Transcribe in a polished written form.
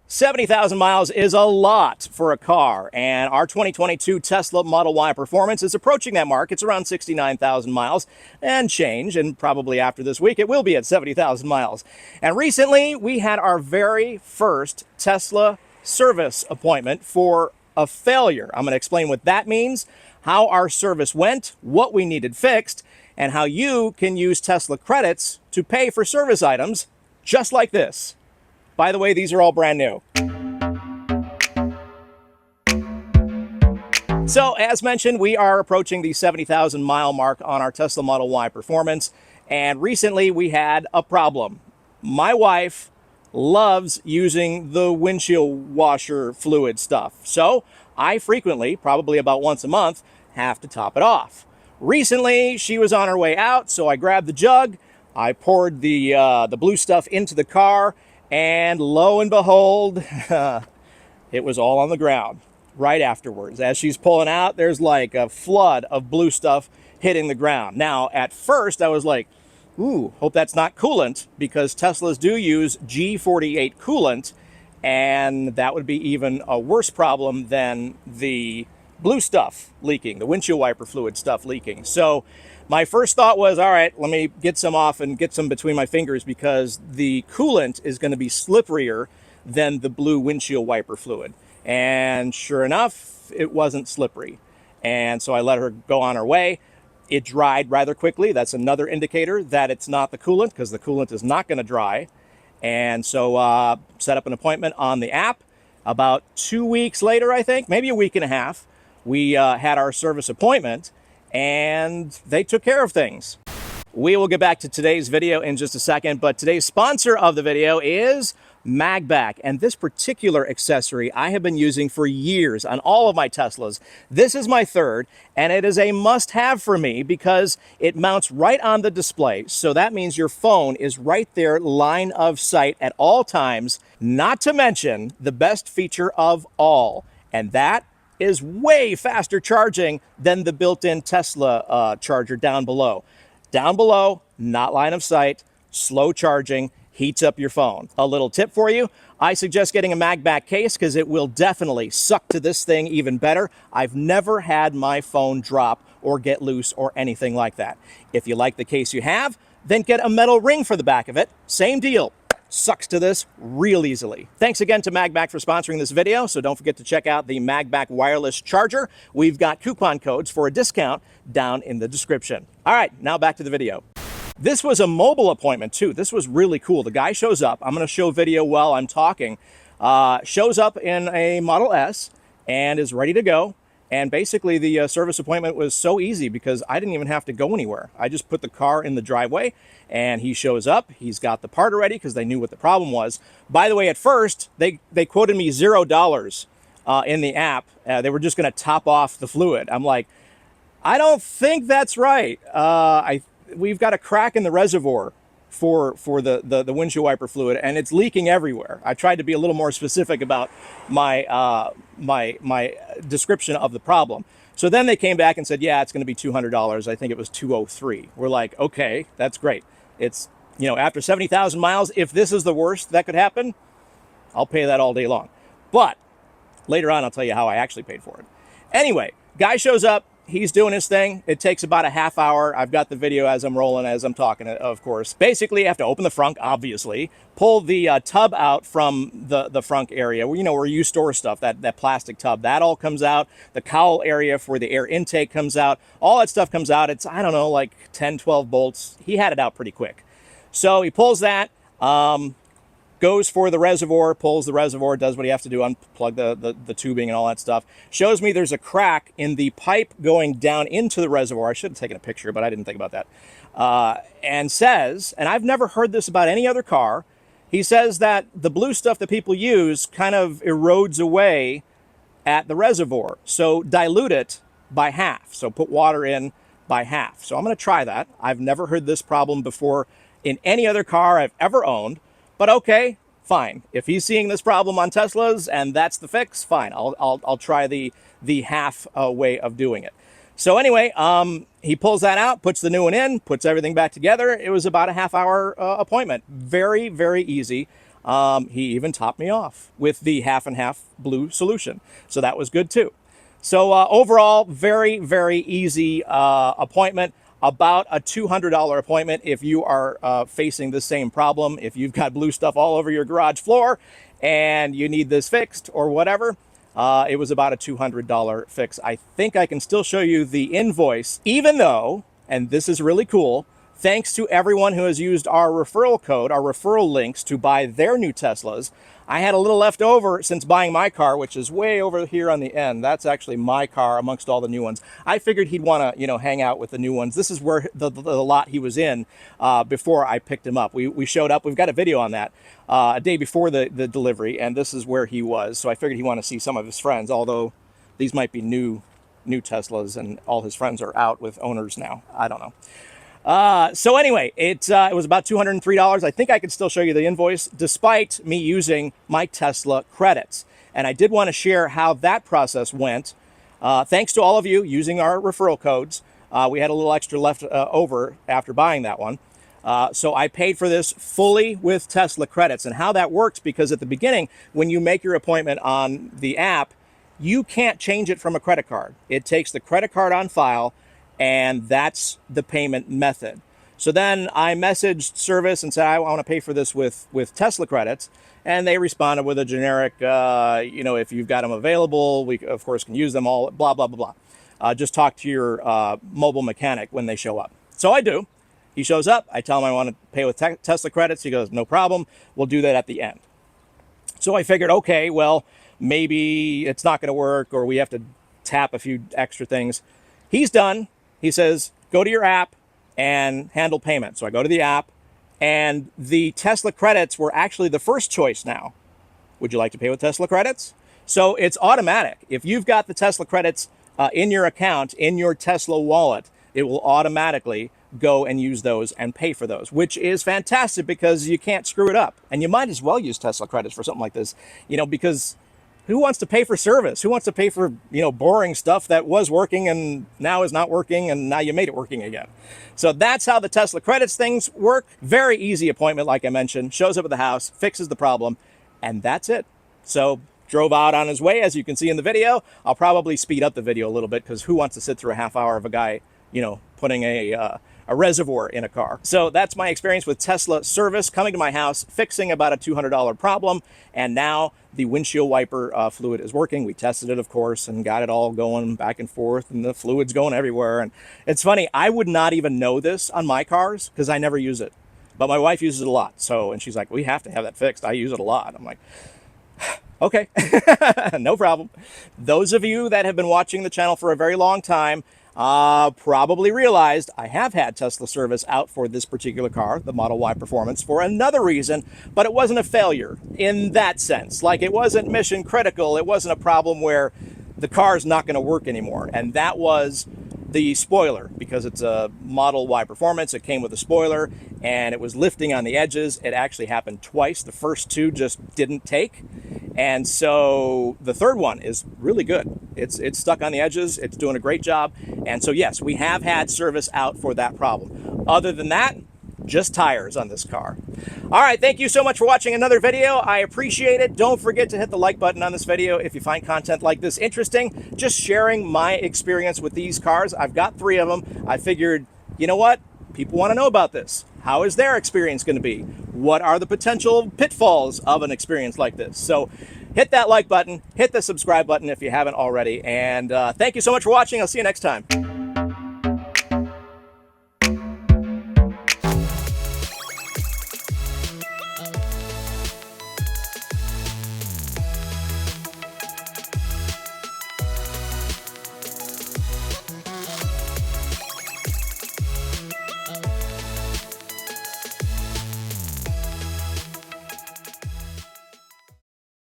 70,000 miles is a lot for a car, and our 2022 Tesla Model Y Performance is approaching that mark. It's around 69,000 miles and change, and probably after this week it will be at 70,000 miles. And recently we had our very first Tesla service appointment for a failure. I'm going to explain what that means, how our service went, what we needed fixed, and how you can use Tesla credits to pay for service items just like this. By the way, these are all brand new. So, as mentioned, we are approaching the 70,000 mile mark on our Tesla Model Y Performance, and recently we had a problem. My wife loves using the windshield washer fluid stuff, so I frequently, probably about once a month, have to top it off. Recently, she was on her way out, so I grabbed the jug, I poured the blue stuff into the car, and lo and behold, it was all on the ground right afterwards. As she's pulling out, there's like a flood of blue stuff hitting the ground. Now, at first, I was like, ooh, hope that's not coolant, because Teslas do use G48 coolant, and that would be even a worse problem than the blue stuff leaking, the windshield wiper fluid stuff leaking. So my first thought was, all right, let me get some off and get some between my fingers, because the coolant is going to be slipperier than the blue windshield wiper fluid. And sure enough, it wasn't slippery. And so I let her go on her way. It dried rather quickly. That's another indicator that it's not the coolant, because the coolant is not going to dry. And so set up an appointment on the app. About 2 weeks later, I think, maybe a week and a half, we had our service appointment, and they took care of things. We will get back to today's video in just a second, but today's sponsor of the video is MagBak, and this particular accessory I have been using for years on all of my Teslas. This is my third, and it is a must-have for me because it mounts right on the display, so that means your phone is right there, line of sight at all times, not to mention the best feature of all, and that is way faster charging than the built-in Tesla charger down below. Down below, not line of sight, slow charging, heats up your phone. A little tip for you, I suggest getting a MagBak case because it will definitely suck to this thing even better. I've never had my phone drop or get loose or anything like that. If you like the case you have, then get a metal ring for the back of it. Same deal. Sucks to this real easily. Thanks again to MagBak for sponsoring this video, so don't forget to check out the MagBak wireless charger. We've got coupon codes for a discount down in the description. All right, now back to the video. This was a mobile appointment too. This was really cool. The guy shows up. I'm going to show video while I'm talking. Shows up in a Model S and is ready to go. And basically the service appointment was so easy because I didn't even have to go anywhere. I just put the car in the driveway and he shows up. He's got the part already because they knew what the problem was. By the way, at first, they quoted me $0 in the app. They were just going to top off the fluid. I'm like, I don't think that's right. We've got a crack in the reservoir for the windshield wiper fluid, and it's leaking everywhere. I tried to be a little more specific about my my description of the problem. So then they came back and said, yeah, it's going to be $200. I think it was $203. We're like, okay, that's great. It's, you know, after 70,000 miles, if this is the worst that could happen, I'll pay that all day long. But later on, I'll tell you how I actually paid for it. Anyway, guy shows up. He's doing his thing. It takes about a half hour. I've got the video as I'm rolling, as I'm talking, of course. Basically, you have to open the frunk, obviously, pull the tub out from the frunk area, where, you know, where you store stuff, that plastic tub. That all comes out. The cowl area for the air intake comes out. All that stuff comes out. It's, I don't know, like 10, 12 bolts. He had it out pretty quick. So he pulls that, goes for the reservoir, pulls the reservoir, does what you have to do, unplug the tubing and all that stuff. Shows me there's a crack in the pipe going down into the reservoir. I should have taken a picture, but I didn't think about that. And says, and I've never heard this about any other car, he says that the blue stuff that people use kind of erodes away at the reservoir. So dilute it by half. So put water in by half. So I'm going to try that. I've never heard this problem before in any other car I've ever owned. But okay, fine. If he's seeing this problem on Teslas and that's the fix, fine. I'll try the half way of doing it. So anyway, he pulls that out, puts the new one in, puts everything back together. It was about a half-hour appointment. Very, very easy. He even topped me off with the half and half blue solution. So that was good too. So overall, very, very easy appointment. About a $200 appointment if you are facing the same problem. If you've got blue stuff all over your garage floor and you need this fixed or whatever, it was about a $200 fix. I think I can still show you the invoice, even though, and this is really cool, thanks to everyone who has used our referral code, our referral links to buy their new Teslas. I had a little left over since buying my car, which is way over here on the end. That's actually my car amongst all the new ones. I figured he'd want to, you know, hang out with the new ones. This is where the lot he was in before I picked him up. We showed up. We've got a video on that a day before the delivery, and this is where he was. So I figured he'd want to see some of his friends, although these might be new Teslas, and all his friends are out with owners now. I don't know. So anyway, it was about $203. I think I could still show you the invoice despite me using my Tesla credits. And I did want to share how that process went. Thanks to all of you using our referral codes. We had a little extra left over after buying that one. So I paid for this fully with Tesla credits. And how that works, because at the beginning, when you make your appointment on the app, you can't change it from a credit card. It takes the credit card on file, and that's the payment method. So then I messaged service and said, I want to pay for this with Tesla credits. And they responded with a generic, you know, if you've got them available, we of course can use them all, blah, blah, blah, blah. Just talk to your mobile mechanic when they show up. So I do. He shows up. I tell him I want to pay with Tesla credits. He goes, no problem. We'll do that at the end. So I figured, okay, well, maybe it's not going to work, or we have to tap a few extra things. He's done. He says, go to your app and handle payment. So I go to the app, and the Tesla credits were actually the first choice now. Would you like to pay with Tesla credits? So it's automatic. If you've got the Tesla credits in your account, in your Tesla wallet, it will automatically go and use those and pay for those, which is fantastic because you can't screw it up. And you might as well use Tesla credits for something like this, you know, because who wants to pay for service? Who wants to pay for, you know, boring stuff that was working and now is not working, and now you made it working again? So that's how the Tesla credits things work. Very easy appointment, like I mentioned. Shows up at the house, fixes the problem, and that's it. So drove out on his way, as you can see in the video. I'll probably speed up the video a little bit, because who wants to sit through a half hour of a guy, you know, putting a reservoir in a car. So that's my experience with Tesla service, coming to my house, fixing about a $200 problem, and now the windshield wiper fluid is working. We tested it, of course, and got it all going back and forth, and the fluid's going everywhere. And it's funny, I would not even know this on my cars because I never use it, but my wife uses it a lot. So, and she's like, we have to have that fixed. I use it a lot. I'm like, okay, no problem. Those of you that have been watching the channel for a very long time probably realized I have had Tesla service out for this particular car, the Model Y Performance, for another reason, but it wasn't a failure in that sense. Like, it wasn't mission critical. It wasn't a problem where the car is not going to work anymore. And that was the spoiler, because it's a Model Y Performance. It came with a spoiler, and it was lifting on the edges. It actually happened twice. The first two just didn't take. And so the third one is really good. It's stuck on the edges. It's doing a great job. And so, yes, we have had service out for that problem. Other than that, just tires on this car. All right, thank you so much for watching another video. I appreciate it. Don't forget to hit the like button on this video if you find content like this interesting. Just sharing my experience with these cars. I've got 3 of them. I figured, you know what? People want to know about this. How is their experience going to be? What are the potential pitfalls of an experience like this? So hit that like button, hit the subscribe button if you haven't already. And thank you so much for watching. I'll see you next time.